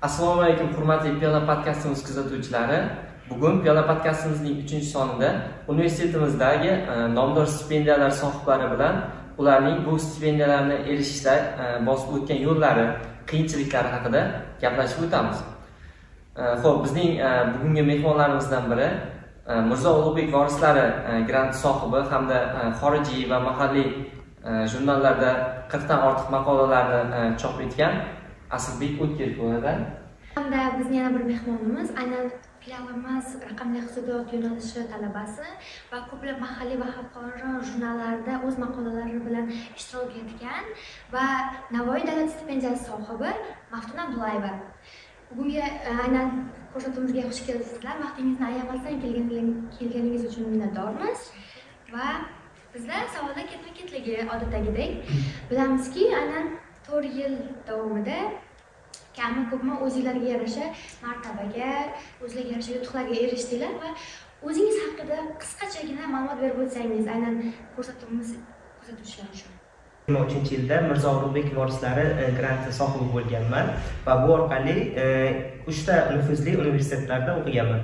Assalomu alaykum hurmatli Piyola podkastimiz kuzatuvchilari. Bugun Piyola podkastimizning 3-sonida universitetimizdagi nomdor stipendiyalar sohiblari bilan ularning bu stipendiyalarni erishishda bosib o'tgan yo'llari, qiyinchiliklari haqida gaplashib o'tamiz. Xo'p, bizning bugungi mehmonlarimizdan biri Mirzo Ulug'bek vorislari grant sohibi hamda xorijiy va mahalliy jurnallarda 40 dan ortiq maqolalarni chop etgan Asylbek O'tkirko'dan. Hamda bizning yana bir mehmonimiz aynan Piyolamiz raqamli iqtisodiyot yo'nalishi talabasi va ko'plab mahalliy va xalqaro jurnallarda o'z maqolalari bilan ishtirok etgan va Navoiy davlat stipendiyasi sohibi Maftun Abdullayeva. Bugungi aynan ko'rsatuvimizga xush kelibsizlar. Vaqtingizni ayamasdan kelganingiz uchun minnatdormiz va bizda savollar ketma-ketligi odatdagidek. Bilamizki, aynan 4 yil davomida kami ko'pmi o'zingizlarga yarasha martabaga, o'zingizlarga yarasha yutuqlarga erishdinglar va o'zingiz haqida qisqachagina ma'lumot berib o'tsangiz, aynan ko'rsatuvimiz kuzatuvchilar uchun. 2023-yilda Mirzo Ulug'bek vorislari granti sohibi bo'lganman va bu orqali 3 ta nufuzli universitetlarda o'qiganman.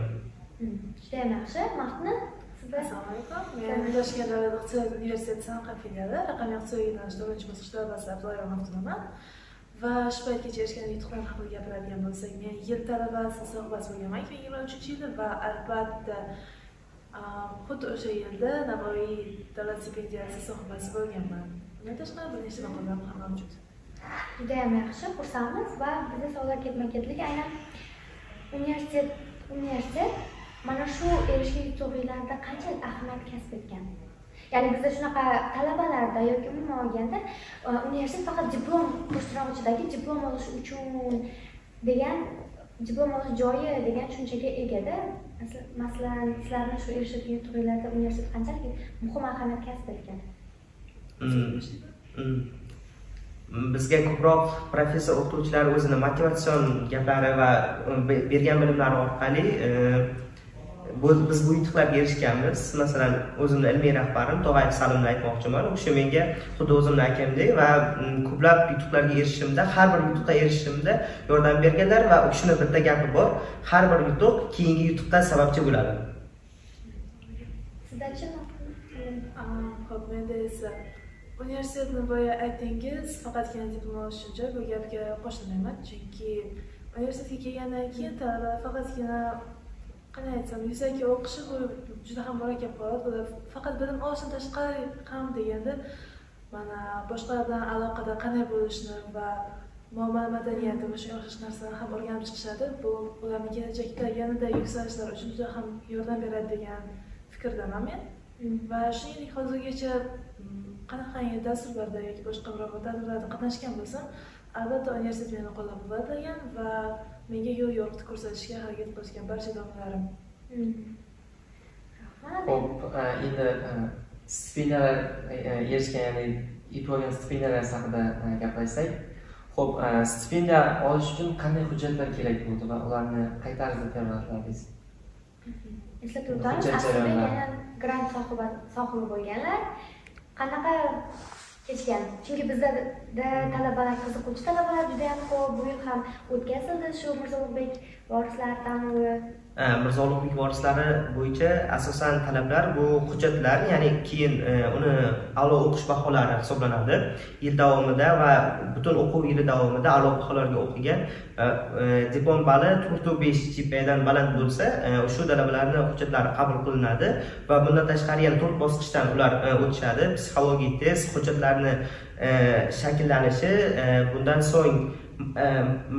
Juda ham yaxshi. Maftun, sizda? Assalomu alaykum. Men Toshkent davlat iqtisodiyot universiteti Samarqand filiali raqamli iqtisodiyot yo'nalishida 4-bosqich talabasi Abdullayeva Maftunaman. Va shu paytgacha erishgan yutuqlar haqida gapiradigan bo'lsak, men yil talabasi sohibasi bo'lganman 2023-yilda va albatta xuddi o'sha yilda Navoiy davlat stipendiyasi sohibasi bo'lganman. Bundan tashqari bir nechta maqolalarim ham mavjud. Juda ham yaxshi, xursandmiz va bizda savollar ketma-ketligi aynan universitet mana shu erishgan yutuqlarda qanchalik ahamiyat kasb etgan? Ya'ni bizda shunaqa talabalarda yoki umuman olganda universitet faqat diplom po'stirog'ichidagi diplom olish uchun degan diplom olish joyi degan tushunchaga egada. Masalan, sizlarni shu erishgan yutuqlarda universitet qanchalik muhim ahamiyat kasb etgan? Bizga ko'proq professor o'qituvchilar o'zini motivatsion gaplari va bergan bilimlari orqali biz bu yutuqlarga erishganmiz. Masalan, o'zimning ilmiy rahbarim Tog'ayev Salimni aytmoqchiman. O'sha menga xuddi o'zimning akamdek va ko'plab yutuqlarga erishishimda, har bir yutuqqa erishishimda yordam berganlar va o'shini bitta gapi bor: har bir yutuq keyingi yutuqqa sababchi bo'ladi. Sizdachi? Xo'p, menda esa universitetni boya aytdingiz, faqatgina diplom olish uchun bu gapga qo'shilmayman, chunki universitetga kelgandan keyin talaba faqatgina qanday aytsam, yuzaki o'qishi bu juda ham murakkab holat. Bular faqat bilim olishdan tashqari ham deganda mana boshqalar bilan aloqada qanday bo'lishni va muomala madaniyati va shunga o'xshash narsalarni ham o'rganib chiqishadi. Bu ularning kelajakda yanada yuksalishlari uchun juda ham yordam beradi degan fikrdaman men. Va shuningdek hozirgacha qanaqangi dasturlarda yoki boshqa biror tadbirlarda qatnashgan bo'lsam, albatta universitet meni qo'llab-quvvatlagan va menga yo'l yo'riqni ko'rsatishga harakat qilishgan barcha domlarim. Xo'p, endi stipendiyalar erishgan, ya'ni Ipolyan stipendiyalari haqida gaplashsak. Xo'p, stipendiya olish uchun qanday hujjatlar kerak bo'ldi va ularni qay tarzda tayyorladingiz? Eslatib o'tamiz, aslida grant sohibi bo'lganlar qanaqa kechgan? Chunki bizda talabalar, qiziquvchi talabalar juda ham ko'p. Bu yil ham o'tkazildi shu Mirzo Ulug'bek vorislari tanlovi. Mirzo Ulug'bek vorislari bo'yicha asosan talablar bu hujjatlar, ya'ni keyin uni a'lo o'qish baholari hisoblanadi. Yil davomida va butun o'quv yili davomida a'lo baholarga o'qigan diplom bali 4.5 GPA dan baland bo'lsa, shu talabalarning hujjatlari qabul qilinadi va bundan tashqari yana 4 bosqichdan ular o'tishadi. Psixologik test, hujjatlarni shakllanishi, bundan so'ng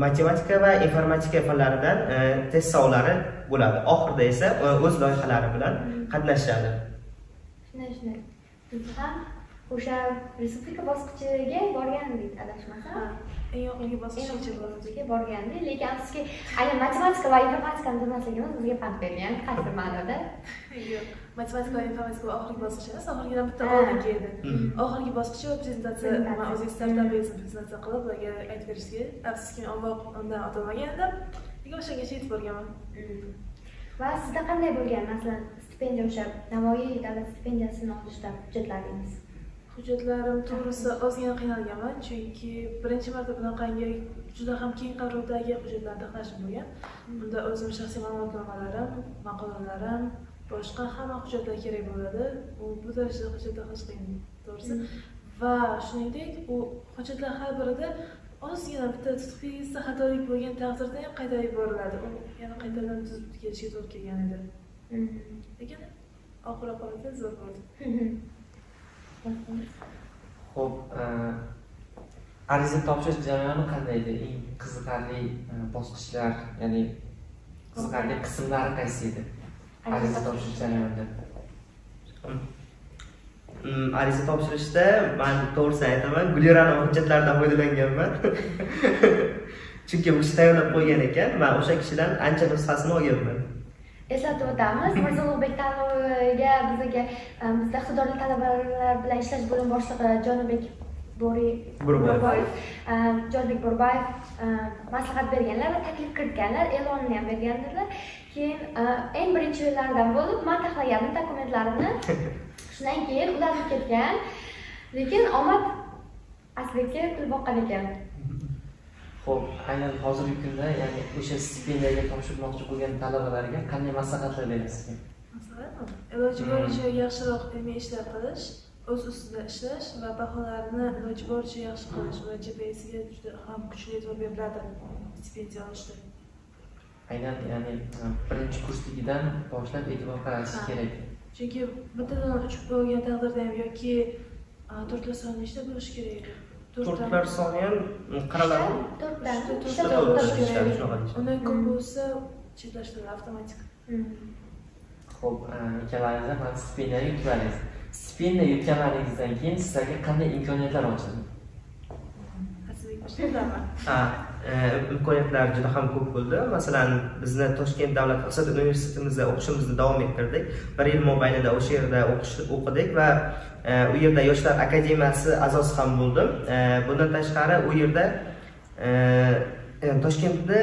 matematika va informatika fanlaridan test savollari bo'ladi. Oxirida esa o'z loyihalari bilan qatnashadi. Shunday. Siz ham o'sha respublika bosqichiga borgandingiz, adashmasam? Eng oxirgi bosqichga borgandingiz, lekin afsuski aynan matematika va informatikani bilmasligimiz bizga pand bergan, qaysi ma'noda? Yo'q, matematika va informatika oxirgi bosqich emas, oxirgidan bitta oldingi edi. Oxirgi bosqichi va prezentatsiya, men o'zim startapizm prezentatsiya qilib ularga aytib berishga, afsuski undan o'tolmagan edim. Lekin o'shagacha yetib borganman. Va sizda qanday bo'lgan, masalan, stipendiya o'sha Navoiy davlat stipendiyasini olishda hujjatlaringiz? Hujjatlarim to'g'risi ozgina qiynalganman, chunki birinchi marta bunaqangi juda ham keng qarordagi hujjatlarni taxlashim bo'lgan. Bunda o'zim shaxsiy ma'lumotnomalarim, maqolalarim, boshqa hamma hujjatlar kerak bo'ladi. Bu darajada hujjat taxlash qiyin, to'g'risi. Va shuningdek, bu hujjatlar har birida ozgina bitta tutqizsa xatolik bo'lgan taqdirda ham qaytarib yuboriladi. U yana qaytadan tuzib kelishga to'g'ri kelgan edi. Lekin oxir-oqibatda zo'r bo'ldi. Xo'p, ariza topshirish jarayoni qanday edi? Eng qiziqarli bosqichlar, ya'ni qiziqarli qismlari qaysi edi? Ariza topshirish jarayonida. Ariza topshirishda men to'g'risini aytaman, Gulirani hujjatlaridan foydalanganman. Chunki bu kishi tayyorlab qo'ygan ekan, men o'sha kishidan ancha nusxasini olganman. Eslatib o'tamiz, Mirzo Ulug'bek tanloviga bizga iqtidorli talabalar bilan ishlash bo'limi boshlig'i Jonibek Bo'rbayev maslahat berganlar va taklif kiritganlar, e'lonini ham bergandilar. Keyin eng birinchilardan bo'lib men taxlagandim dokumentlarimni. Shundan keyin ularga ketgan, lekin omad Asliga pul boqqan ekan. Xo'p, aynan hozirgi kunda, ya'ni o'sha stipendiyaga topshirmoqchi bo'lgan talabalarga qanday maslahatlar berasiz? Maslahatmi? Iloji boricha yaxshiroq ilmiy ishlar qilish, o'z ustida ishlash va baholarni iloji boricha yaxshi qilish va GPA'siga juda ham kuchli e'tibor beriladi stipendiya olishda. Aynan, ya'ni birinchi kursligidan boshlab e'tibor qaratish kerak. Chunki bittadan uchib bo'lgan taqdirda ham yoki to'rtlar soni ishda bo'lishi kerak edi. To'rtlar soni ham qaralarmi? To'rtdan bo'lishi kerak. Undan ko'p bo'lsa chetlashtiriladi avtomatik. Xo'p, ikkalangizda mana stipendiyaga yutgansiz. Stipendiya yutganingizdan keyin sizlarga qanday imkoniyatlar ochildi? Imkoniyatlar juda ham ko'p bo'ldi. Masalan, bizni Toshkent davlat iqtisodiyot universitetimizda o'qishimizni davom ettirdik. 1 yil mobaynida o'sha yerda o'qidik va u yerda Yoshlar akademiyasi a'zosi ham bo'ldim. Bundan tashqari u yerda Toshkentda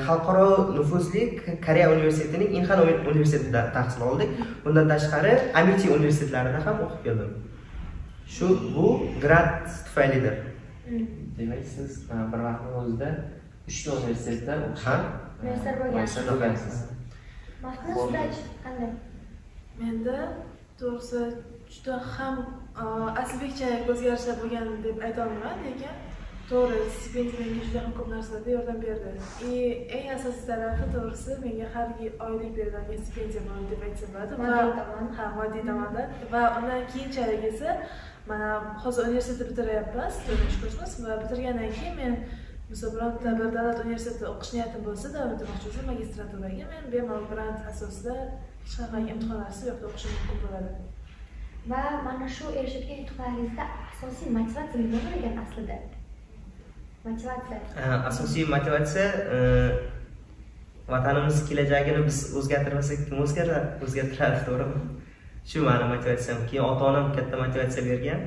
xalqaro nufuzli Koreya universitetining Inhan universitetida tahsil oldik. Bundan tashqari Amiti universitetlarida ham o'qib keldim. Bu grant tufaylidir. Demak, siz bir vaqtning o'zida 3 ta universitetda o'qishga muyassar bo'lgansiz. Maqsadingiz qanday? Menda to'g'risi juda ham Aslbekchalik o'zgarishlar bo'lgan deb ayta olmayman, lekin to'g'ri stipendiya menga juda ham ko'p narsalarda yordam berdi. Eng asosiy tarafi to'g'risi menga har yil oylik beriladigan stipendiya bo'ldi deb aytsa bo'ladi. Moddiy tomondan va undan keyinchalik esa mana hozir universitetni bitiryapmiz, 4-kursimiz va bitirgandan keyin men bironta bir davlat universitetida o'qish niyatim bo'lsa, davom etmoqchi bo'lsam magistraturaga men bemalol grant asosida hech qanday imtihonlarsiz yoqda o'qishim mumkin bo'ladi. Va mana shu erishgan yutuqlaringizda asosiy motivatsiya nima bo'lgan aslida? Asosiy motivatsiya vatanimiz kelajagini biz o'zgartirmasak kim o'zgartiradi, to'g'rimi? Shu ma'no motivatsiyam. Keyin ota-onam katta motivatsiya bergan.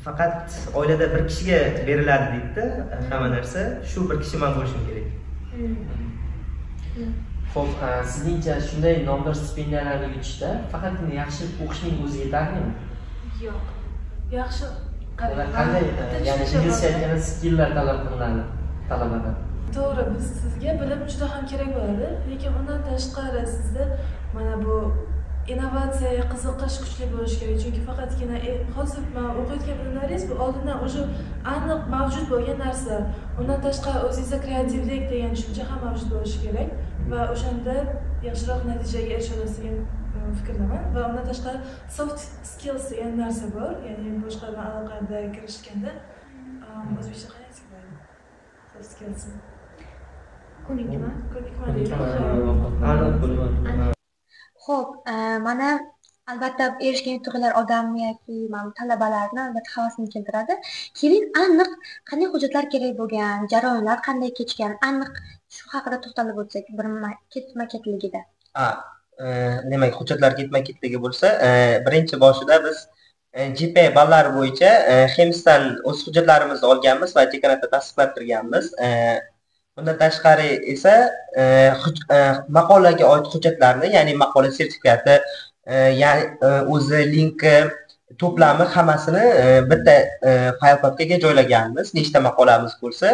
Faqat oilada bir kishiga beriladi deydi, hamma narsa. Shu bir kishi men bo'lishim kerak. Xo'p, sizningcha shunday nomdor stipendiyalarni yutishda faqatgina yaxshi o'qishning o'zi yetarlimi? Yo'q. Yaxshi qanday, ya'ni inglizcha aytganda skilllar talab qilinadi talabadan. To'g'ri, sizga bilim juda ham kerak bo'ladi, lekin undan tashqari sizda mana bu innovatsiyaga qiziqish kuchli bo'lishi kerak. Chunki faqatgina hozir men o'qiyotgan bilimlaringiz bu oldindan o'sha aniq mavjud bo'lgan narsa. Undan tashqari o'zingizda kreativlik degan tushuncha ham mavjud bo'lishi kerak va o'shanda yaxshiroq natijaga erisha olasiz degan fikrdaman. Va undan tashqari soft skills degan narsa bor, ya'ni boshqa bilan aloqaga kirishganda o'zbekcha qanday aytsak soft skills. Ko'nikma. Xo'p, mana albatta erishgan yutuqlar odam yoki talabalarni albatta havasini keltiradi. Keling, aniq qanday hujjatlar kerak bo'lgan, jarayonlar qanday kechgan, aniq shu haqida to'xtalib o'tsak, bir ketma-ketligida. Demak, hujjatlar ketma-ketligi bo'lsa, birinchi boshida biz GPA ballari bo'yicha Xemsdan o'z hujjatlarimizni olganmiz va dekanatda tasdiqlab kirganmiz. Bundan tashqari esa maqolaga oid hujjatlarni, ya'ni maqola sertifikati, ya'ni o'zi linki, to'plami hammasini bitta fayl papkaga joylaganmiz, nechta maqolamiz bo'lsa.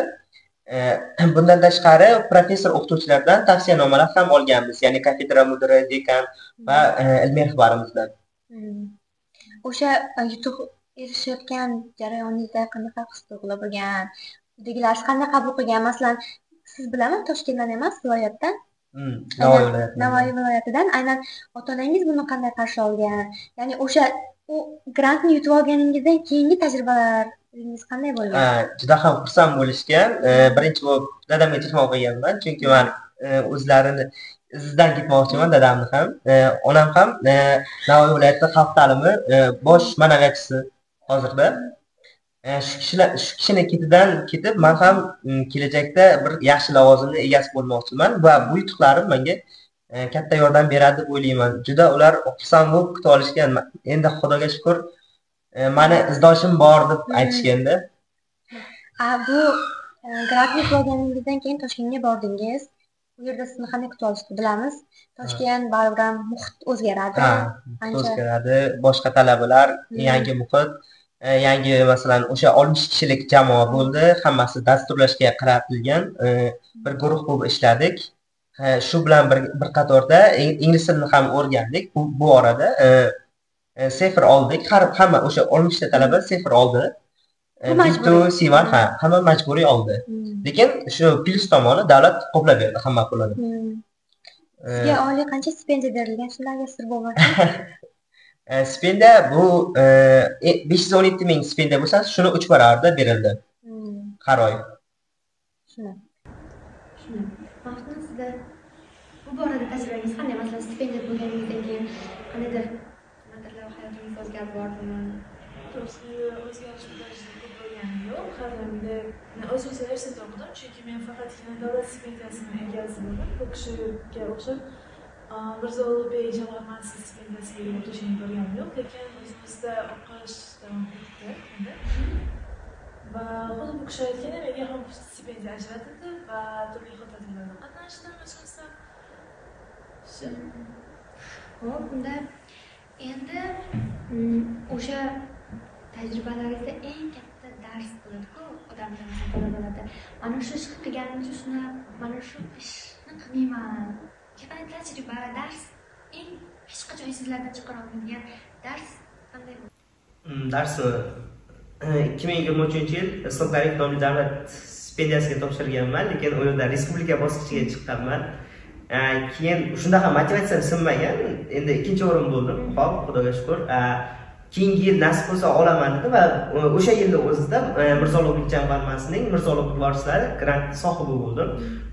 Bundan tashqari professor o'qituvchilardan tavsiyanomalar ham olganmiz, ya'ni kafedra mudiri, dekan va ilmiy rahbarimizdan. O'sha yutuq erishayotgan jarayoningizda qanaqa his-tuyg'ular bo'lgan? Uydagilar qanday qabul qilgan? Masalan, siz bilaman Toshkentdan emas, viloyatdan. Navoiy viloyatidan. Aynan ota-onangiz buni qanday qarshi olgan? Ya'ni o'sha grantni yutib olganingizdan keyingi tajribalaringiz qanday bo'lgan? Juda ham xursand bo'lishgan. Birinchi bo'lib dadamga telefon qilganman, chunki men o'zlarini izidan ketmoqchiman, dadamni ham. Onam ham Navoiy viloyati xalq ta'limi bosh ma'naviyatchisi hozirda. Shu kishini ketidan ketib, men ham kelajakda bir yaxshi lavozimni egasi bo'lmoqchiman va bu yutuqlarim menga katta yordam beradi deb o'ylayman. Juda ular xursand bo'lib kutib olishgan. Endi Xudoga shukr, meni izdoshim bor deb aytishganda. Bu grafik qilganingizdan keyin Toshkentga bordingiz. Bu yerda sizni qanday kutib olishni bilamiz. Toshkent baribir ham muhit o'zgaradi. O'zgaradi. Boshqa talabalar, yangi muhit, yangi masalan o'sha 60 kishilik jamoa bo'ldi. Hammasi dasturlashga qaratilgan bir guruh bo'lib ishladik. Shu bilan bir qatorda ingliz tilini ham o'rgandik. Bu orada sifr oldik. Hamma o'sha 60 ta talaba sifr oldi. C1 hamma majburiy oldi. Lekin shu plus tomoni davlat qoplab berdi hamma pulini. Sizga oliy qancha stipendiya berilgan? Shunlarga sir bo'lmasin. Stipendiya bu 517 ming stipendiya bo'lsa, shuni 3 barobarida berildi. Har oy. Shuni. Maqsad sizda bu borada tajribangiz qanday? Masalan, stipendiya bo'lganingizdan keyin qandaydir hayotingiz o'zgarib bordimi? To'g'risi, o'zgarish darajada ko'p bo'lgani yo'q. Har doimda men o'z universitetda o'qidim, chunki men faqatgina davlat stipendiyasining egasi bo'ldim. Bu kishiga o'xshab Mirzo Ulug'bek jamoat ma'hadasi stipendiyasiga o'tishni ko'rganim yo'q, lekin o'zimizda o'qish davom etdi. Va xuddi bu kishi aytgandek, menga ham stipendiya ajratildi va turli xil tadbirlarda qatnashdim o'zimizda. Xo'p, unda endi o'sha tajribalaringizda eng katta dars bo'ladi-ku odamlar, talabalarda. Mana shu ish qilganim uchun mana shu ishni qilmayman. Qanday tajriba, dars eng hech qachon sizlardan chiqara olmaydigan dars qanday bo'ldi? Darsni 2023-yil Islom Karimov nomli davlat stipendiyasiga topshirganman, lekin u yerda respublika bosqichiga chiqqanman. Keyin shundaqa motivatsiyam sinmagan. Endi ikkinchi o'rin bo'ldim. Xo'p, Xudoga shukr. Keyingi yil nasib bo'lsa olaman dedi va o'sha yilning o'zida Mirzo Ulug'bek jamg'armasining Mirzo Ulug'bek vorislari grant sohibi bo'ldim.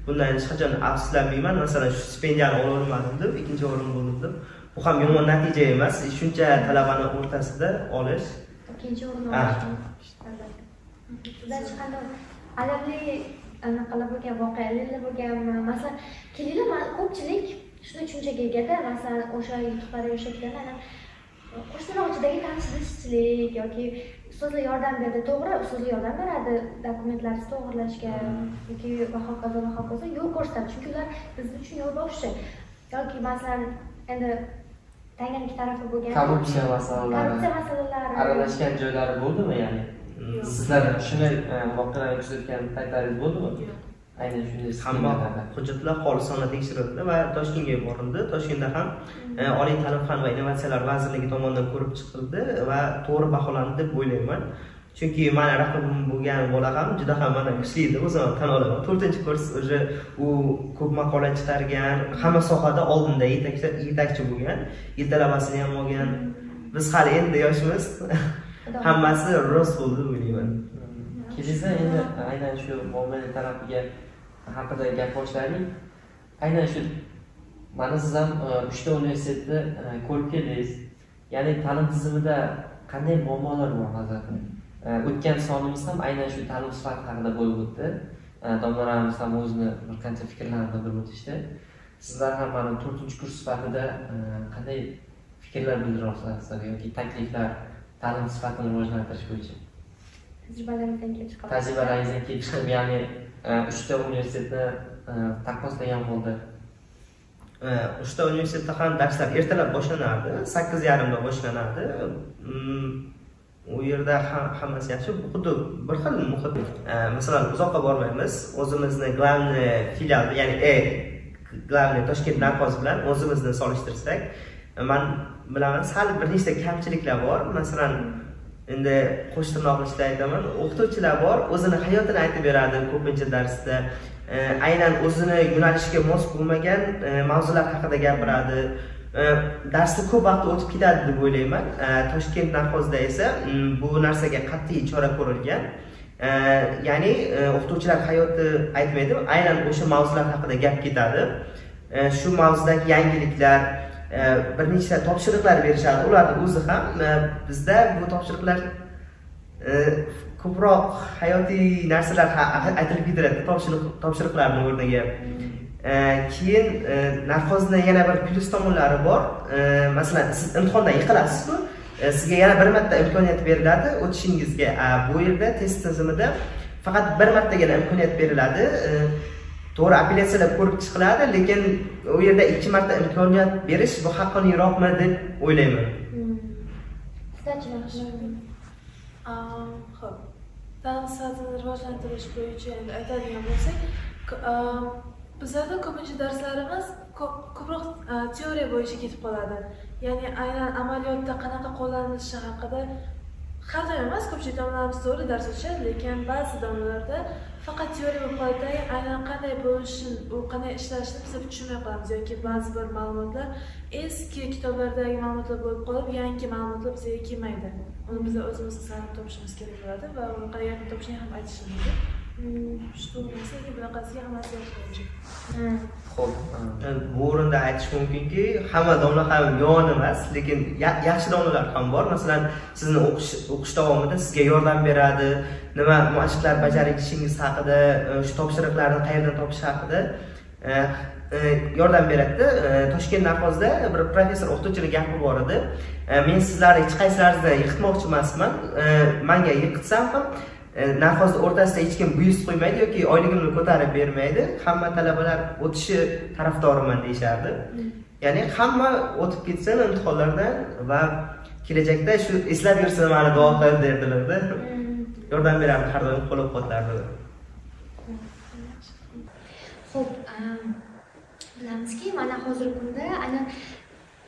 Bundan hech qachon afsuslanmayman. Masalan, shu stipendiyani ololmadim deb, ikkinchi o'rin bo'ldim deb. Bu ham yomon natija emas. Shuncha talabani o'rtasida olish. Ikkinchi o'rin olish. Sizlar chiqqanda alamli qilib bo'lgan voqealar bo'lganmi? Masalan, kelinglar, ko'pchilik shuni tushunchaga egada. Masalan, o'sha yutuqlar erishayotganlar qo'shniroqchidagi tanishchilik yoki ustozlar yordam berdi. To'g'ri, ustozlar yordam beradi dokumentlaringizni to'g'rilashga yoki va hokazo. Yo'l ko'rsatadi, chunki ular biz uchun yo'lboshchi. Yoki masalan, endi tangan ikki tarafi bo'lgan korrupsiya masalalari aralashgan joylari bo'ldimi, ya'ni? Sizlar shuni voqealarni kuzatgan paytlaringiz bo'ldimi? Aynan shunday hamma hujjatlar xolisona tekshirildi va Toshkentga yuborildi. Toshkentda ham Oliy ta'lim fan va innovatsiyalar vazirligi tomonidan ko'rib chiqildi va to'g'ri baholandi deb o'ylayman. Chunki meni raqibim bo'lgan bola ham juda ham mana kuchli edi, o'zim tan olaman. 4-kurs o'sha u ko'p maqola chiqargan, hamma sohada oldinda yetakchi bo'lgan, yil talabasini ham olgan. Biz hali endi yoshmiz. Hammasi rost bo'ldi deb o'ylayman. Kelingizda endi aynan shu muomala tarafiga haqida gap boshladik. Aynan shu mana siz ham 3 ta universitetni ko'rib keldingiz. Ya'ni ta'lim tizimida qanday muammolar bor hozirda? O'tgan sonimiz ham aynan shu ta'lim sifati haqida bo'lib o'tdi. Domlalarimiz ham o'zini bir qancha fikrlarini bildirib o'tishdi. Sizlar ham mana 4-kurs sifatida qanday fikrlar bildira olasiz yoki takliflar ta'lim sifatini rivojlantirish bo'yicha? Tajribalaringizdan kelib chiqib, ya'ni 3 ta universitetni taqqoslagan holda. Uchta universitetda ham darslar ertalab boshlanardi, 8:30da boshlanardi. U yerda hammasi yaxshi, xuddi bir xil muhit. Masalan, uzoqqa bormaymiz, o'zimizni glavniy filial, ya'ni glavniy Toshkent narxoz bilan o'zimizni solishtirsak, men bilaman sal bir nechta kamchiliklar bor. Masalan, endi qo'sh tirnoq ichida aytaman, o'qituvchilar bor, o'zini hayotini aytib beradi ko'pincha darsda. Aynan o'zini yo'nalishiga mos bo'lmagan mavzular haqida gapiradi. Darsda ko'p vaqt o'tib ketadi deb o'ylayman. Toshkent narxozda esa bu narsaga qat'iy chora ko'rilgan. Ya'ni o'qituvchilar hayotni aytmaydi, aynan o'sha mavzular haqida gap ketadi. Shu mavzudagi yangiliklar, bir nechta topshiriqlar berishadi. Ularning o'zi ham bizda bu topshiriqlar ko'proq hayotiy narsalar aytilib ketiladi topshiriqlarning o'rniga. Keyin narxozni yana bir plyus tomonlari bor. Masalan, siz imtihondan yiqilasiz-ku, sizga yana bir marta imkoniyat beriladi o'tishingizga. Bu yerda test tizimida faqat bir martagina imkoniyat beriladi. To'g'ri, apellyatsiyalar ko'rib chiqiladi, lekin u yerda 2 marta imkoniyat berish bu haqqoniyroqmi deb o'ylayman. Xo'p. Ta'lim sifatini rivojlantirish bo'yicha endi aytadigan bo'lsak, bizlarda ko'pincha darslarimiz ko'proq teoriya bo'yicha ketib qoladi. Ya'ni aynan amaliyotda qanaqa qo'llanilishi haqida har doim emas, ko'pchilik domlalarimiz to'g'ri dars o'tishadi, lekin ba'zi domlalarda faqat teoriya bo'lib qoladi. Aynan qanday bo'lishini, u qanday ishlashini biz tushunmay qolamiz yoki ba'zi bir ma'lumotlar eski kitoblardagi ma'lumotlar bo'lib qolib, yangi ma'lumotlar bizga kelmaydi. Uni biz o'zimiz sanab topishimiz kerak bo'ladi va uni qayerdan topishni ham aytishimiz kerak. Shu narsaga bunaqasiga hammasi yaxshi. Xo'p, bu o'rinda aytish mumkinki, hamma domla ham yomon emas, lekin yaxshi domlalar ham bor. Masalan, sizni o'qish davomida sizga yordam beradi, nima mashqlar bajarishingiz haqida, shu topshiriqlarni qayerdan topish haqida yordam beradi. Toshkent narxozda bir professor o'qituvchining gapi bor edi. Men sizlarni hech qaysilaringizni yiqitmoqchi emasman. Menga yiqitsam ham narxozda o'rtasida hech kim buyus qo'ymaydi yoki oyligimni ko'tarib bermaydi. Hamma talabalar o'tishi tarafdoriman deyishardi. Ya'ni hamma o'tib ketsin imtihonlardan va kelajakda shu eslab yursin meni duo qilib derdilarda. Yordam beradi, har doim qo'llab-quvvatlardi. Xo'p, bilamizki, mana hozirgi kunda aynan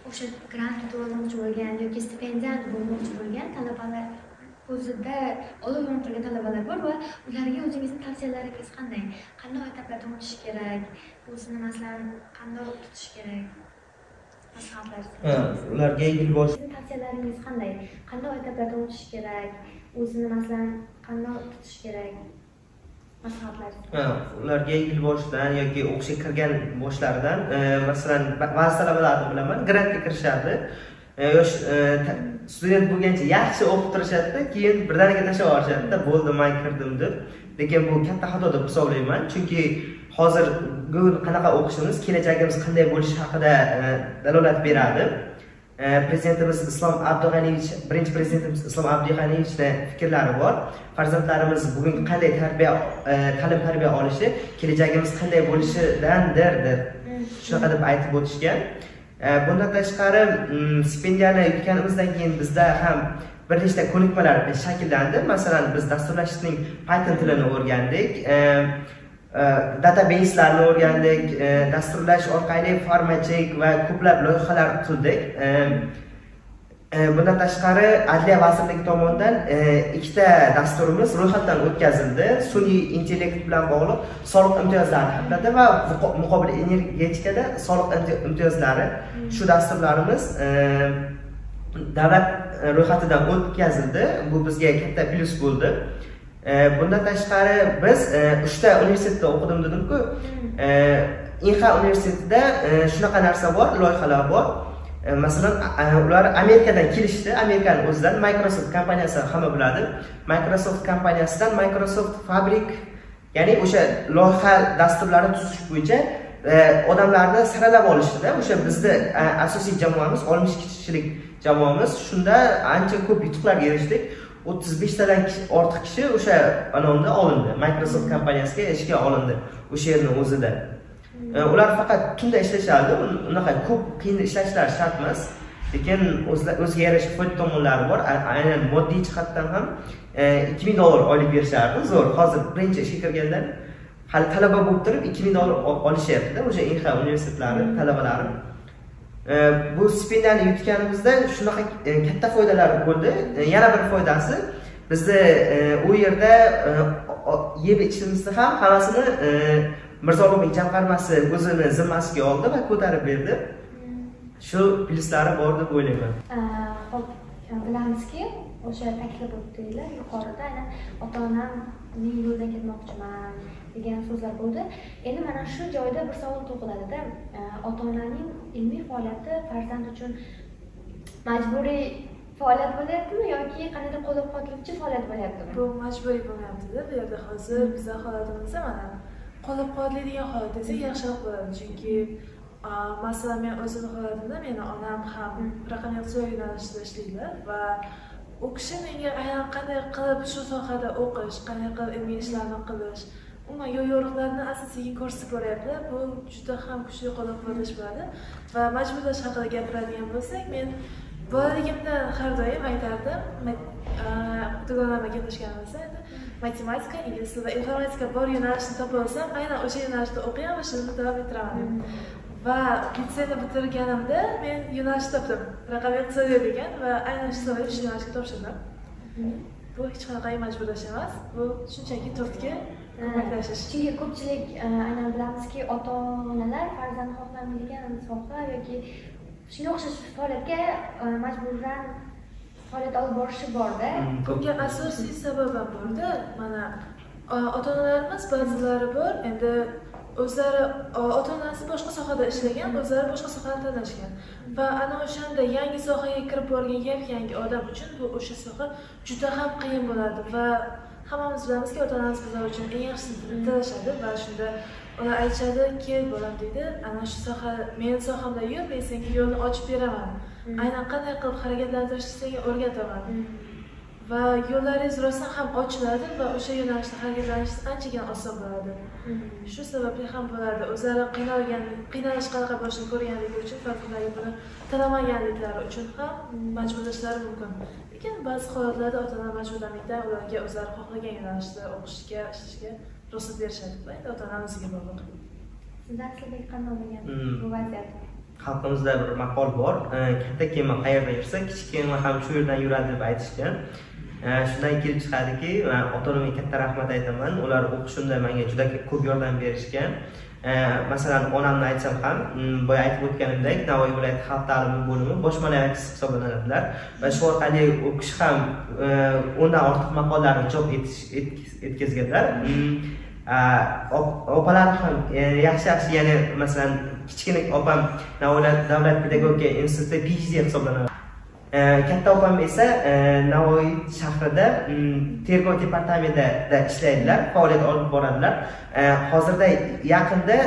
o'sha grant olmoqchi bo'lgan yoki stipendiyat bo'lmoqchi bo'lgan talabalar o'zida olib turgan talabalar bor va ularga o'zingizning tavsiyalaringiz qanday? Qanday maktablarda o'tish kerak? O'zini masalan qanday tutish kerak? Maslahatlar. Ularga yengil bo'lish. Tavsiyalaringiz qanday? Qanday maktablarda o'tish kerak? O'zini masalan qanday tutish kerak? Maslahatlar. Ularga yengil bo'lishdan yoki o'qishga kirgan boshlaridan, masalan, ba'zi talabalarni bilaman, grantga kirishadi. Yosh student bo'lgancha yaxshi o'qib turishadi, keyin birdaniga tashlab yuborishadi, bo'ldi, men kirdim deb. Lekin bu katta xato deb hisoblayman, chunki hozir qanaqa o'qishimiz, kelajagimiz qanday bo'lishi haqida dalolat beradi. Prezidentimiz Islom Abdug'aniyevich, birinchi prezidentimiz Islom Abdug'aniyevichning fikrlari bor. Farzandlarimiz bugun qanday ta'lim-tarbiya olishi, kelajagimiz qanday bo'lishidandir deb shunaqa deb aytib o'tishgan. Bundan tashqari, stipendiyani yutganimizdan keyin bizda ham bir nechta ko'nikmalar shakllandi. Masalan, biz dasturlashning Python tilini o'rgandik, databaselarni o'rgandik, dasturlash orqali farmachek va ko'plab loyihalar qildik. Bundan tashqari, Adliya vazirligi tomonidan ikkita dasturimiz ro'yxatdan o'tkazildi. Sun'iy intellekt bilan bog'liq soliq imtiyozlari haqida va muqobil energetikada soliq imtiyozlari. Shu dasturlarimiz davlat ro'yxatidan o'tkazildi. Bu bizga katta plyus bo'ldi. Bundan tashqari biz 3 ta universitetda o'qidim dedim-ku. Inha universitetida shunaqa narsa bor, loyihalar bor. Masalan, ular Amerikadan kelishdi. Amerikaning o'zidan Microsoft kompaniyasi hamma biladi. Microsoft kompaniyasidan Microsoft Fabric, ya'ni o'sha loyiha dasturlarini tuzish bo'yicha odamlarni saralab olishdi. O'sha bizda asosiy jamoamiz 60 kishilik jamoamiz, shunda ancha ko'p yutuqlarga erishdik. 35 tadan ortiq kishi o'sha anonda olindi. Microsoft kompaniyasiga ishga olindi o'sha yerning o'zida. Ular faqat tunda ishlashadi, unaqa ko'p qiyin ishlashlari shart emas. Lekin o'ziga yarasha foyda tomonlari bor. Aynan moddiy jihatdan ham $2000 oylik berishardi. Zo'r. Hozir birinchi ishga kirganda hali talaba bo'lib turib $2000 olishyapti-da, o'sha INXA universitetlari talabalari. Bu stipendiyani yutganimizda shunaqa katta foydalari bo'ldi. Yana bir foydasi bizda u yerda yeb ichishimizni ham hammasini Mirzo Ulug'bek jamg'armasi o'zini zimmasiga oldi va ko'tarib berdi. Shu pluslari bor deb o'ylayman. Xo'p, bilamizki, o'sha taklif o'tdinglar yuqorida, aynan ota-onamning yo'lidan ketmoqchiman degan so'zlar bo'ldi. Endi mana shu joyda bir savol tug'iladi-da, ota-onaning ilmiy faoliyati farzand uchun majburiy faoliyat bo'lyaptimi yoki qanday qo'llab-quvvatlovchi faoliyat bo'lyaptimi? Bu majburiy bo'lyapti-da. Bu yerda hozir bizning holatimizda mana qo'llab-quvvatlaydigan holat desak yaxshiroq bo'ladi, chunki masalan men o'zimning holatimda meni onam ham raqamli iqtisodiyot yo'nalishida ishlaydi va u kishi menga aynan qanday qilib shu sohada o'qish, qanday qilib ilmiy ishlarni qilish, umuman yo'l-yo'riqlarni asta-sekin ko'rsatib boryaptilar. Bu juda ham kuchli qo'llab-quvvatlash bo'ladi va majburlash haqida gapiradigan bo'lsak, men bolaligimda har doim aytardim, dugonamga gaplashganimizda endi matematika, ingliz tili va informatika bor yo'nalishni topa olsam, aynan o'sha yo'nalishda o'qiyman va shuni davom ettiraman. Va litseyni bitirganimda men yo'nalish topdim. Raqamli iqtisodiyot degan va aynan shu sababli shu yo'nalishga topshirdim. Bu hech qanaqa majburlash emas, bu shunchaki turtki ko'maklashish. Chunki ko'pchilik aynan bilamizki, ota-onalar farzand xohlamaydigan soha yoki shunga o'xshash faoliyatga majburan faoliyat olib borishi bor-da. Bunga asosiy sabab ham bor-da. Mana ota-onalarimiz ba'zilari bor, endi o'zlari ota-onasi boshqa sohada ishlagan, o'zlari boshqa sohani tanlashgan. Va ana o'shanda yangi sohaga kirib borgan yangi odam uchun bu o'sha soha juda ham qiyin bo'ladi va hammamiz bilamizki, ota-onamiz bizlar uchun eng yaxshisini tanlashadi va shunda ular aytishadi, "Kel bolam" deydi, "Ana shu soha men sohamda yur, men senga yo'lni ochib beraman. Aynan qanday qilib harakatlantirishni senga o'rgataman." Va yo'llaringiz rostdan ham ochiladi va o'sha yo'nalishda harakatlanish anchagina oson bo'ladi. Shu sababli ham bo'ladi. O'zlari qiynalish qanaqa bo'lishini ko'rganligi uchun farzandlariga buni talamaganliklari uchun ham majburlashlari mumkin. Lekin ba'zi holatlarda ota-ona majburlamaydi, ularga o'zlari xohlagan yo'nalishda o'qishga, ishlashga ruxsat berishadi. Endi ota-ona o'ziga bog'liq. Sizlar qanday bo'lgan bu vaziyat? Xalqimizda bir maqol bor, katta kema qayerda yursa, kichik kema ham shu yerdan yuradi deb aytishgan. Shundan kelib chiqadiki, men ota-onamga katta rahmat aytaman. Ular o'qishimda menga juda ko'p yordam berishgan. Masalan, onamni aytsam ham, boya aytib o'tganimdek, Navoiy viloyati xalq ta'limi bo'limi bosh ma'muriyatchisi hisoblanadilar va shu orqali u kishi ham 10 dan ortiq maqolalarni chop etkazganlar. Opalar ham yaxshi, ya'ni masalan, kichkina opam Navoiy davlat pedagogika institutida PhD hisoblanadi. Katta opam esa Navoiy shahrida tergov departamentida ishlaydilar, faoliyat olib boradilar. Hozirda yaqinda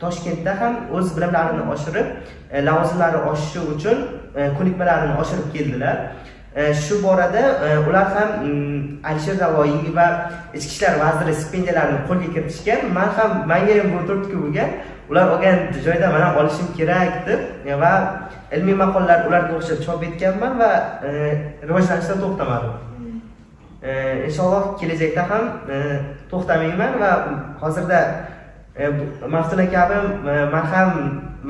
Toshkentda ham o'z bilimlarini oshirib, lavozimlari oshishi uchun ko'nikmalarini oshirib keldilar. Shu borada ular ham Alisher Navoiy va Ichki ishlar vaziri stipendiyalarini qo'lga kiritishgan. Menga ham bu turtki bo'lgan. Ular olgan joyda men ham olishim kerak deb va ilmiy maqolalar ularga o'xshab chop etganman va rivojlanishda to'xtamadim. Inshaalloh kelajakda ham to'xtamayman va hozirda Maftun akam men ham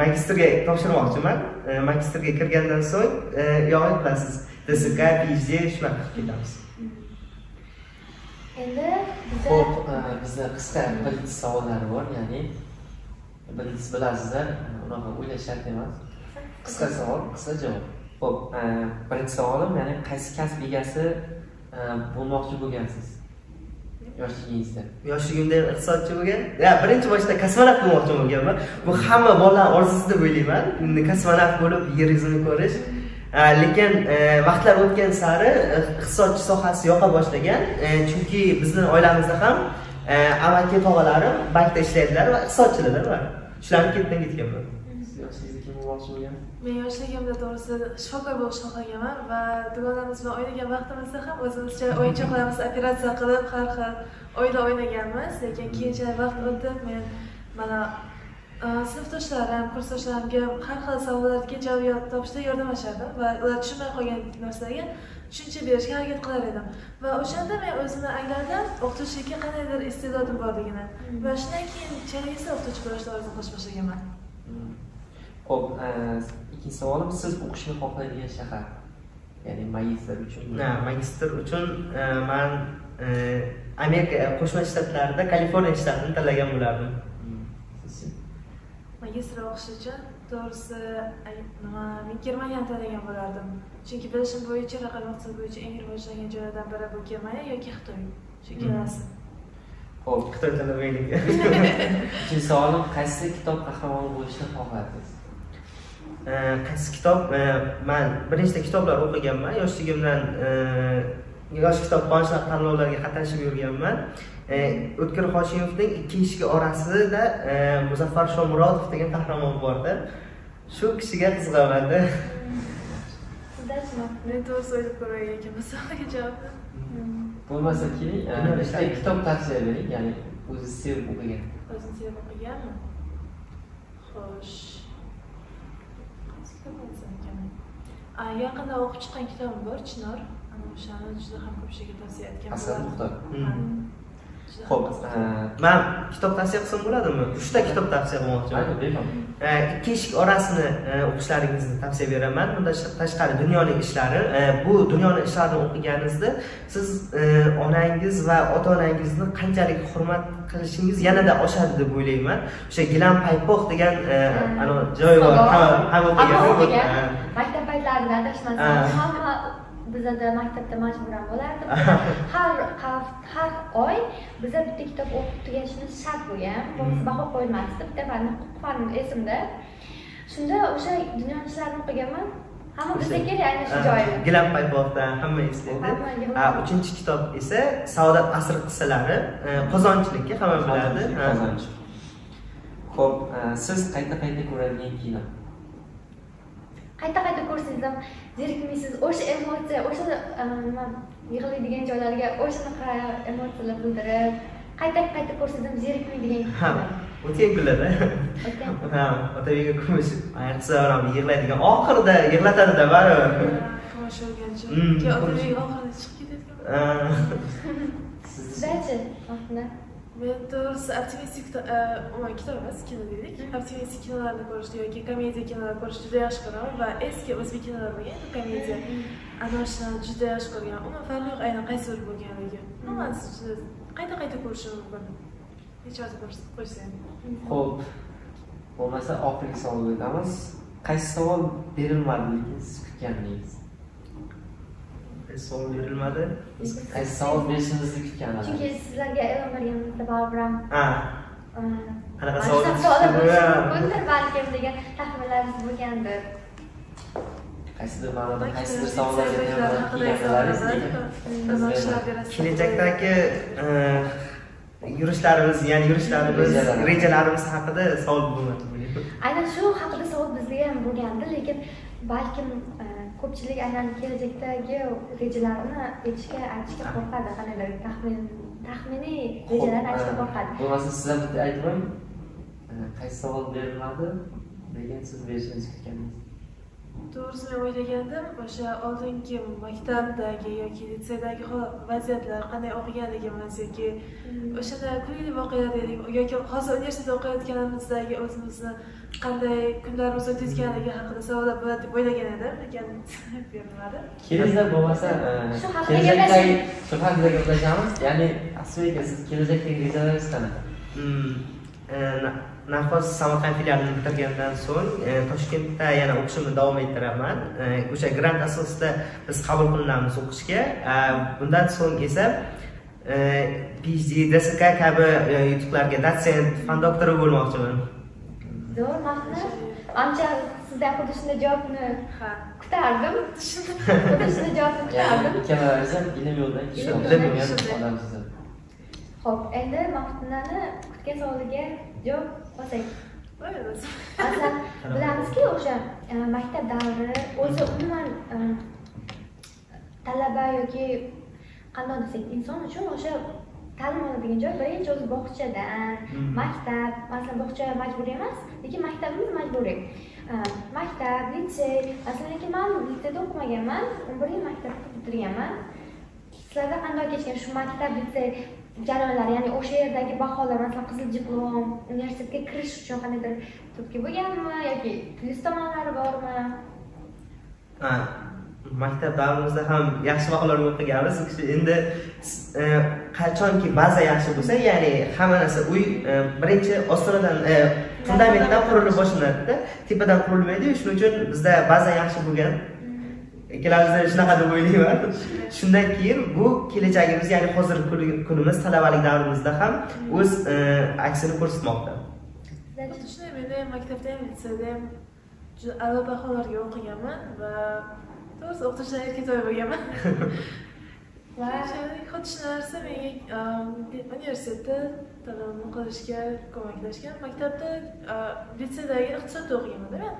magistrga topshirmoqchiman. Magistrga kirgandan so'ng yo'q bilasiz, DSK, PhD shunaqa ketamiz. Endi bizda qisqa bir savollar bor, ya'ni siz bilasizlar, unaqa o'ylash shart emas. Qisqa savol, qisqa javob. Xo'p, birinchi savolim, ya'ni qaysi kasb egasi bo'lmoqchi bo'lgansiz? Yoshligingizda. Yoshligimda iqtisodchi bo'lgan. Birinchi boshda kosmonavt bo'lmoqchi bo'lganman. Bu hamma bolalar orzusi deb o'ylayman. Kosmonavt bo'lib yer yuzini ko'rish. Lekin vaqtlar o'tgan sari iqtisodchi sohasi yoqa boshlagan. Chunki bizning oilamizda ham amaki tog'alarim bankda ishlaydilar va iqtisodchilar va shularni ketdan ketganman. Yoshligingizda kim bo'lmoqchi bo'lgan? Men yoshligimda to'g'risi shifokor bo'lishni xohlaganman va dugonamiz bilan o'ynagan vaqtimizda ham o'zimizcha o'yinchoqlarimizni operatsiya qilib har xil o'yinlar o'ynaganmiz. Lekin keyinchalik vaqt o'tib men mana Sinfdoshlarim, kursdoshlarimga har xil savollarga javob topishda yordamlashardi va ular tushunmay qolgan narsalarga tushuncha berishga harakat qilar edim. Va o'shanda men o'zimni anglardim, o'qituvchilikka qandaydir iste'dodim borligini. Va shundan keyin chalakasi o'qituvchi bo'lishni orzu qilib boshlaganman. Xo'p, ikkinchi savolim, siz o'qishni xohlaydigan shahar, ya'ni magistr uchun. Magistr uchun men Amerika Qo'shma Shtatlarida Kaliforniya shtatini tanlagan bo'lardim. Magistr o'qish uchun to'g'risi men Germaniyani tanlagan bo'lardim. Chunki bilishim bo'yicha raqam iqtisod bo'yicha eng rivojlangan joylardan biri bu Germaniya yoki Xitoy. Shu ikkalasi. Xo'p, Xitoy tanlamaylik. Uchinchi savolim, qaysi kitob qahramoni bo'lishni xohlardingiz? Qaysi kitob? Men bir nechta kitoblar o'qiganman. Yoshligimdan yosh kitobxonchilar tanlovlariga qatnashib yurganman. O'tkir Hoshimovning Ikki eshik orasida Muzaffar Shomurodov degan qahramon bordi. Shu kishiga qiziqaman-da. Sizdachi? Men to'g'ri o'ylab ko'rmagan ekanman savoliga javobni. Bo'lmasa keling, ikkita kitob tavsiya bering, ya'ni o'zingiz sevib o'qigan. O'zim sevib o'qiganmi? Xo'sh. Qaysi kitob olsam ekan? Yaqinda o'qib chiqqan kitobim bor, Chinor. O'shani juda ham ko'p kishiga tavsiya etgan Asad Muxtor. Xo'p, men kitob tavsiya qilsam bo'ladimi? 3 ta kitob tavsiya qilmoqchiman. Ikki eshik orasini o'qishlaringizni tavsiya beraman. Bundan tashqari Dunyoning ishlari. Bu Dunyoning ishlarini o'qiganingizda siz onangiz va ota-onangizni qanchalik hurmat qilishingiz yanada oshadi deb o'ylayman. O'sha Gilam Paypoq degan joy bor. Ham o'qigan. Maktab paytlarida adashmasam, hamma bizda maktabda majburan bo'lardi. Har oy biza bitta kitob o'qib tugatishimiz shart bo'lgan. Bo'lmasa baho qo'yilmasdi. Bitta meni qo'rqanim esimda. Shunda o'sha dunyo ishlarini o'qiganman. Hamma bizga kerak ayni shu joyda. Gilam Paypoqdan hamma eslaydi. Uchinchi kitob esa Saodat asri qissalari, qozonchilikka hamma biladi. Xo'p, siz qayta-qayta ko'radigan kino? Qayta-qayta ko'rsangiz ham zerikmaysiz. O'sha emotsiya, o'sha nima yig'laydigan joylarga o'shanaqa emotsiyalar bildirib, qayta-qayta ko'rsangiz ham zerikmaydigan kino. O'tgan kunlarda. Otabekka kumush, ayniqsa yig'laydigan, oxirida yig'latadi-da baribir. Kumush o'lgancha. Keyin Otabek oxirida chiqib ketadi. Sizdachi, Mahmud? Men to'g'risi optimistik kitob emas, kino dedik. Optimistik kinolarni ko'rishni yoki komediya kinolarni ko'rishni juda yaxshi ko'raman va eski o'zbek kinolari bo'lgan, komediya ana shuni juda yaxshi ko'rgan. Umuman farqi yo'q aynan qaysi bir bo'lganligi. Umuman qayta-qayta ko'rishim mumkin. Necha marta qo'ysam. Xo'p. Bo'lmasa oxirgi savolga o'tamiz. Qaysi savol berilmadi lekin siz kutgandingiz? Savol berilmadi. Qaysi savol berishingizni kutgandim. Chunki sizlarga e'lon berganimizda baribir ham qanaqa savol bo'ldi balkim degan taxminlaringiz bo'lgandir. Qaysidir ma'noda qaysidir savollarga kelganlaringiz kelajakdagi yurishlarimiz, ya'ni rejalarimiz haqida savol bo'lmadi. Aynan shu haqida savol bizga ham bo'lgandi, lekin balkim ko'pchilik aynan kelajakdagi rejalarini aytishga qo'rqadi, qandaydir taxminiy rejalarni aytishga qo'rqadi. Bo'lmasa sizlar bitta aytmang, qaysi savol berilmadi degan siz berishingizni kutgandingiz. To'g'risi men o'ylagandim, o'sha oldingi maktabdagi yoki litseydagi vaziyatlar qanday o'qiganligimiz yoki o'shanda kulgili voqealar deylik yoki hozir universitetda o'qiyotganimizdagi o'zimizni qanday kunlarimiz o'tayotganligi haqida savollar bo'ladi deb o'ylagan edim, lekin berilmadi. Kelinglar bo'lmasa shu haqida gaplashamiz. Ya'ni Asliga siz kelajakdagi rejalaringiz qanaqa? Narxoz Samarqand filialini bitirgandan so'ng Toshkentda yana o'qishimni davom ettiraman. O'sha grant asosida biz qabul qilinamiz o'qishga. Bundan so'ng esa PhD, DSK kabi yutuqlarga dotsent, fan doktori bo'lmoqchiman. Zo'r, Mahmud. Ancha sizdan xuddi shunday javobni kutardim. Xuddi shunday javobni kutardim. Ikkalamiz ham ilm yo'lidan ishlayotgan odamsiz. Xo'p, endi Mahmudani kutgan savoliga javob olsak. Aslan bilamizki, o'sha maktab davri o'zi umuman talaba yoki qanday desak, inson uchun o'sha ta'lim oladigan joy birinchi o'zi bog'chadan, maktab, masalan bog'cha majburiy emas, lekin maktabimiz majburiy. Maktab, litsey, masalan lekin men litseyda o'qimaganman, 11 maktabni bitirganman. Sizlarda qanday kechgan shu maktab, litsey jarayonlari, ya'ni o'sha yerdagi baholar, masalan qizil diplom, universitetga kirish uchun qandaydir turtki bo'lganmi yoki plyus tomonlari bormi? Maktab davrimizda ham yaxshi baholarga o'qiganmiz. Endi qachonki baza yaxshi bo'lsa, ya'ni hamma narsa uy birinchi ostonadan fundamentdan qurilib boshlanadi-da, tepadan qurilmaydi. Shuning uchun bizda baza yaxshi bo'lgan. Ikkalamizda shunaqa deb o'ylayman. Shundan keyin bu kelajagimiz, ya'ni hozirgi kunimiz talabalik davrimizda ham o'z aksini ko'rsatmoqda. Shunday men maktabda ham, litseyda ham juda a'lo baholarga o'qiganman va to'g'risi o'qituvchilarga ketoy bo'lganman. Va xuddi shu narsa menga universitetda ta'lim qilishga ko'maklashgan. Maktabda litseydagi iqtisodda o'qiganman-da men.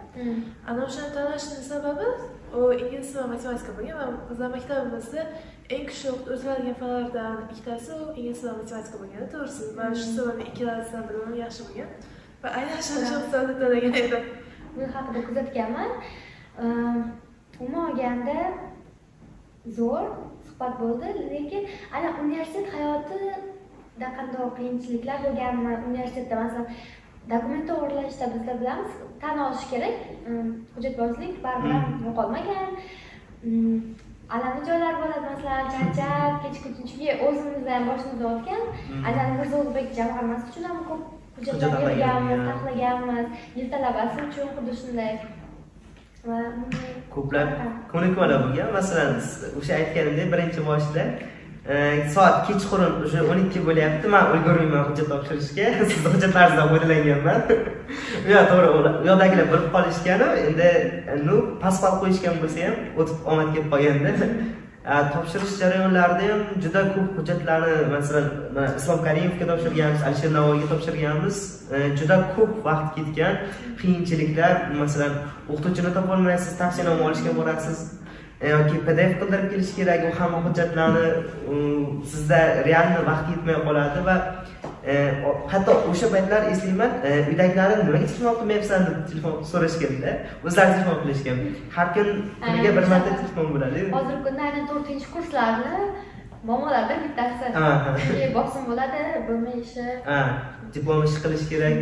Ana o'shani tanlashning sababi u ingliz va matematika bo'lgan va bizning maktabimizda eng kuchli o'tiladigan fanlardan ikkitasi u ingliz va matematika bo'lgan, to'g'risi. Va shu sababli ikkalasidan biri yaxshi bo'lgan va aynan shu iqtisodni tanlagan edim. Bu haqida kuzatganman. Umuman olganda zo'r suhbat bo'ldi, lekin ana universitet hayotida qanday qiyinchiliklar bo'lganmi? Universitetda masalan dokument to'g'rilashda bizlar bilamiz, tan olish kerak, hujjatbozlik baribir yo'qolmagan. Alami joylar bo'ladi, masalan charchab, kechki o'zimizda ham boshimizda o'tgan, ana Mirzo Ulug'bek jamg'armasi uchun ham ko'p hujjatlar yig'ganmiz, taxlaganmiz, yil talabasi uchun xuddi shunday. Ko'plab ko'nikmalar bo'lgan. Masalan, o'sha aytganimdek birinchi boshida soat kechqurun o'sha 12 bo'lyapti, men ulgurmayman hujjat topshirishga. Siz hujjatlaringizdan foydalanganman. Yo, to'g'ri, u yoqdagilar bilib qolishgan, endi pasport qo'yishgan bo'lsa ham o'tib omad kelib qolganda. Topshirish jarayonlarida ham juda ko'p hujjatlarni, masalan, Islom Karimovga topshirganmiz, Alisher Navoiyga topshirganmiz. Juda ko'p vaqt ketgan, qiyinchiliklar, masalan, o'qituvchini topa olmaysiz, tavsiyanoma olishga borasiz yoki PDF qildirib kelish kerak, u hamma hujjatlarni sizda realni vaqt yetmay qoladi va hatto o'sha paytlar eslayman, uydagilarim nimaga telefon qilmayapsan deb telefon so'rashganda, o'zlari telefon qilishgan. Har kun kuniga bir marta telefon bo'ladi. Hozirgi kunda aynan 4-kurslarni momolarda bittasi. Bosim bo'ladi, bo'lmayshi. Diplom ish qilish kerak.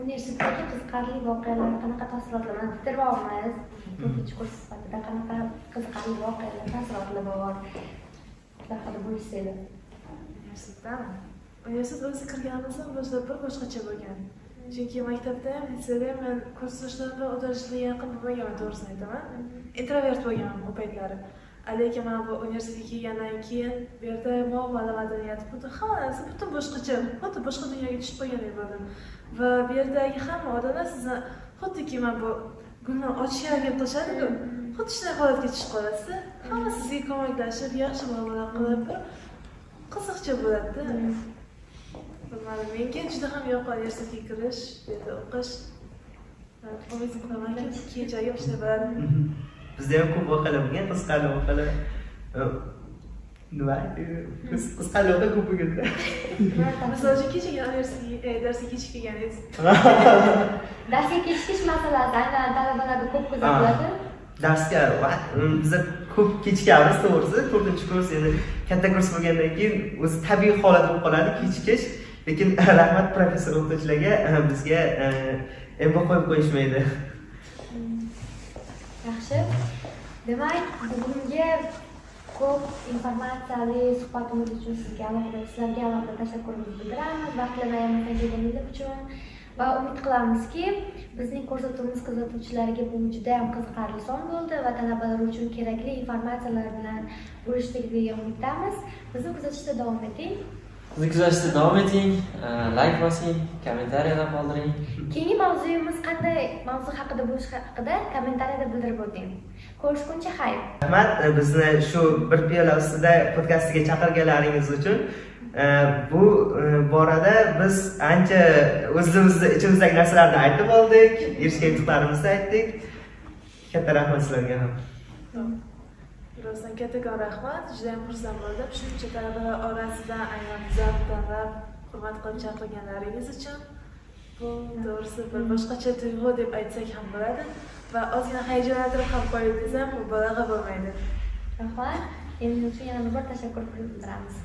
Universitetdagi qiziqarli voqealar qanaqa taassurotlar bitirmoqmiz? 4-kurs sifatida qanaqa qiziqarli voqealar, taassurotlar bor? Haqida bo'lishsaydi. Universitet o'zi kirganimizdan boshlab bir boshqacha bo'lgan. Chunki maktabda ham, litseyda ham men kursdoshlar bilan o'tirishga yaqin bo'lmaganman, to'g'risini aytaman. Introvert bo'lganman u paytlari. Lekin men bu universitetga kelgandan keyin bu yerda muomala madaniyati butun hamma narsa butun boshqacha, xuddi boshqa dunyoga tushib qolgandek bo'ldim. Va bu yerdagi hamma odamlar sizni xuddiki men bu gulni ochishga deb qo'shadi-ku. Xuddi shunday holatga tushib qolasiz. Hamma sizga ko'maklashib, yaxshi muomala qilib, qiziqcha bo'ladi-da. Bilmadim, menga juda ham yoqqan universitetga kirish, bu yerda o'qish. Umid qilamanki, keyinchalik o'sha bo'ladi. Bizda ham ko'p voqealar bo'lgan, qiziqarli voqealar. Nima? Qiziqarli voqealar ko'p bo'lganda. Misol uchun kechagi universitetga darsga kechikib kelganingiz. Darsga kechikish masalasi aynan talabalarda ko'p kuzatiladi. Darsga biz ko'p kechikamiz, to'g'risi, 4-kurs, endi katta kurs bo'lgandan keyin o'zi tabiiy holat bo'lib qoladi kechikish. Lekin rahmat professor o'qituvchilarga bizga embo qo'yib qo'yishmaydi. Yaxshi. Demak, bugungi ko'p informatsiyali suhbatimiz uchun sizlarga alohida tashakkurimizni bildiramiz. Vaqtlarni ayamazdan kelganingiz uchun va umid qilamizki, bizning ko'rsatuvimiz kuzatuvchilariga bu juda ham qiziqarli son bo'ldi va talabalar uchun kerakli informatsiyalar bilan bo'lishdik degan umiddamiz. Bizni kuzatishda davom eting. Bizni kuzatishda davom eting, like bosing, kommentariyalar qoldiring. Keyingi mavzuyimiz qanday mavzu haqida bo'lishi haqida kommentariyada bildirib o'ting. Ko'rishguncha xayr. Rahmat, bizni shu bir piyola ustida podkastiga chaqirganlaringiz uchun. Bu borada biz ancha o'zimizni ichimizdagi narsalarni aytib oldik, erishgan yutuqlarimizni aytdik. Katta rahmat sizlarga ham. rostdan kattakon rahmat, juda ham xursand bo'ldim shuncha talabalar orasidan aynan bizlarni tanlab hurmat qilib chaqirganlaringiz uchun. Bu to'g'risi bir boshqacha tuyg'u deb aytsak ham bo'ladi va ozgina hayajonlantirib ham qo'yib desam mubolag'a bo'lmaydi. Rahmat. Endi uchun yana bir bor tashakkur bildiramiz.